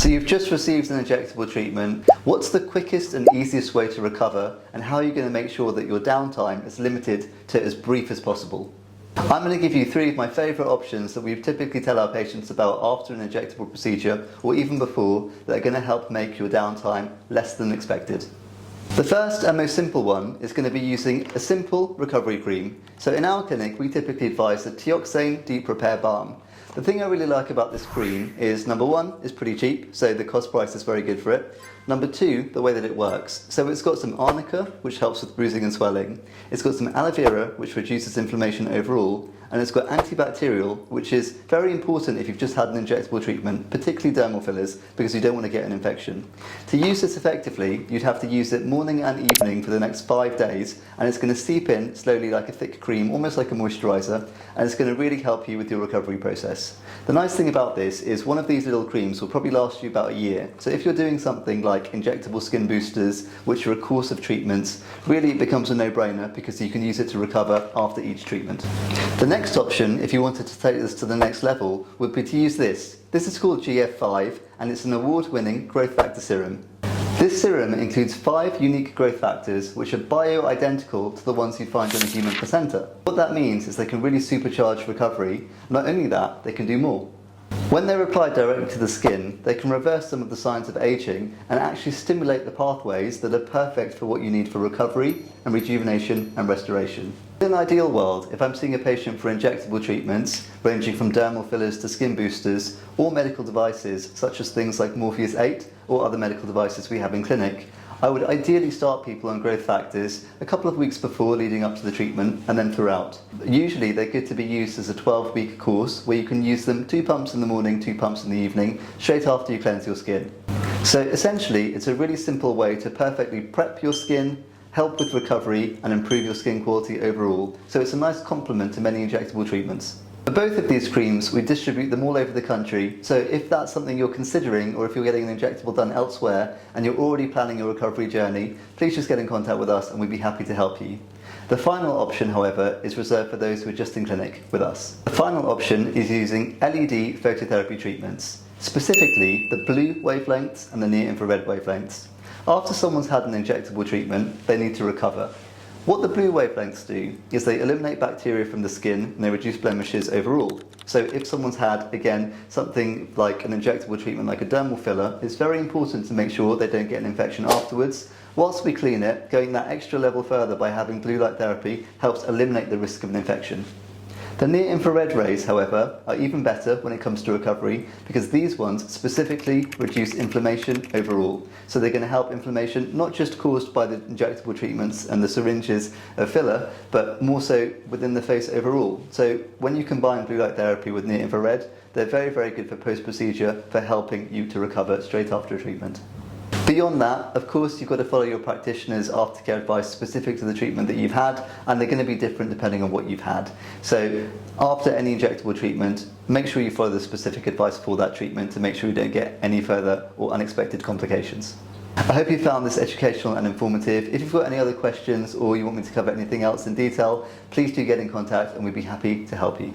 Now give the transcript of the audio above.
So you've just received an injectable treatment. What's the quickest and easiest way to recover, and how are you going to make sure that your downtime is limited to as brief as possible? I'm going to give you 3 of my favourite options that we typically tell our patients about after an injectable procedure, or even before, that are going to help make your downtime less than expected. The first and most simple one is going to be using a simple recovery cream. So in our clinic we typically advise the Toxin Deep Repair Balm. The thing I really like about this cream is, number 1, it's pretty cheap, so the cost price is very good for it. Number 2, the way that it works. So it's got some arnica, which helps with bruising and swelling. It's got some aloe vera, which reduces inflammation overall. And it's got antibacterial, which is very important if you've just had an injectable treatment, particularly dermal fillers, because you don't want to get an infection. To use this effectively, you'd have to use it morning and evening for the next 5 days, and it's going to seep in slowly like a thick cream, almost like a moisturiser, and it's going to really help you with your recovery process. The nice thing about this is one of these little creams will probably last you about a year. So if you're doing something like injectable skin boosters, which are a course of treatments, really it becomes a no-brainer because you can use it to recover after each treatment. The next option, if you wanted to take this to the next level, would be to use this. This is called GF5 and it's an award-winning growth factor serum. This serum includes 5 unique growth factors which are bio-identical to the ones you find in a human placenta. What that means is they can really supercharge recovery. Not only that, they can do more. When they're applied directly to the skin, they can reverse some of the signs of aging and actually stimulate the pathways that are perfect for what you need for recovery and rejuvenation and restoration. In an ideal world, if I'm seeing a patient for injectable treatments, ranging from dermal fillers to skin boosters, or medical devices such as things like Morpheus 8 or other medical devices we have in clinic, I would ideally start people on growth factors a couple of weeks before leading up to the treatment and then throughout. Usually they're good to be used as a 12-week course where you can use them 2 pumps in the morning, 2 pumps in the evening, straight after you cleanse your skin. So essentially it's a really simple way to perfectly prep your skin, help with recovery and improve your skin quality overall. So it's a nice complement to many injectable treatments. For both of these creams, we distribute them all over the country, so if that's something you're considering or if you're getting an injectable done elsewhere and you're already planning your recovery journey, please just get in contact with us and we'd be happy to help you. The final option, however, is reserved for those who are just in clinic with us. The final option is using LED phototherapy treatments, specifically the blue wavelengths and the near-infrared wavelengths. After someone's had an injectable treatment, they need to recover. What the blue wavelengths do is they eliminate bacteria from the skin and they reduce blemishes overall. So if someone's had, again, something like an injectable treatment like a dermal filler, it's very important to make sure they don't get an infection afterwards. Whilst we clean it, going that extra level further by having blue light therapy helps eliminate the risk of an infection. The near-infrared rays, however, are even better when it comes to recovery because these ones specifically reduce inflammation overall. So they're going to help inflammation not just caused by the injectable treatments and the syringes of filler, but more so within the face overall. So when you combine blue light therapy with near-infrared, they're very, very good for post-procedure for helping you to recover straight after a treatment. Beyond that, of course, you've got to follow your practitioner's aftercare advice specific to the treatment that you've had, and they're going to be different depending on what you've had. So after any injectable treatment, make sure you follow the specific advice for that treatment to make sure you don't get any further or unexpected complications. I hope you found this educational and informative. If you've got any other questions or you want me to cover anything else in detail, please do get in contact and we'd be happy to help you.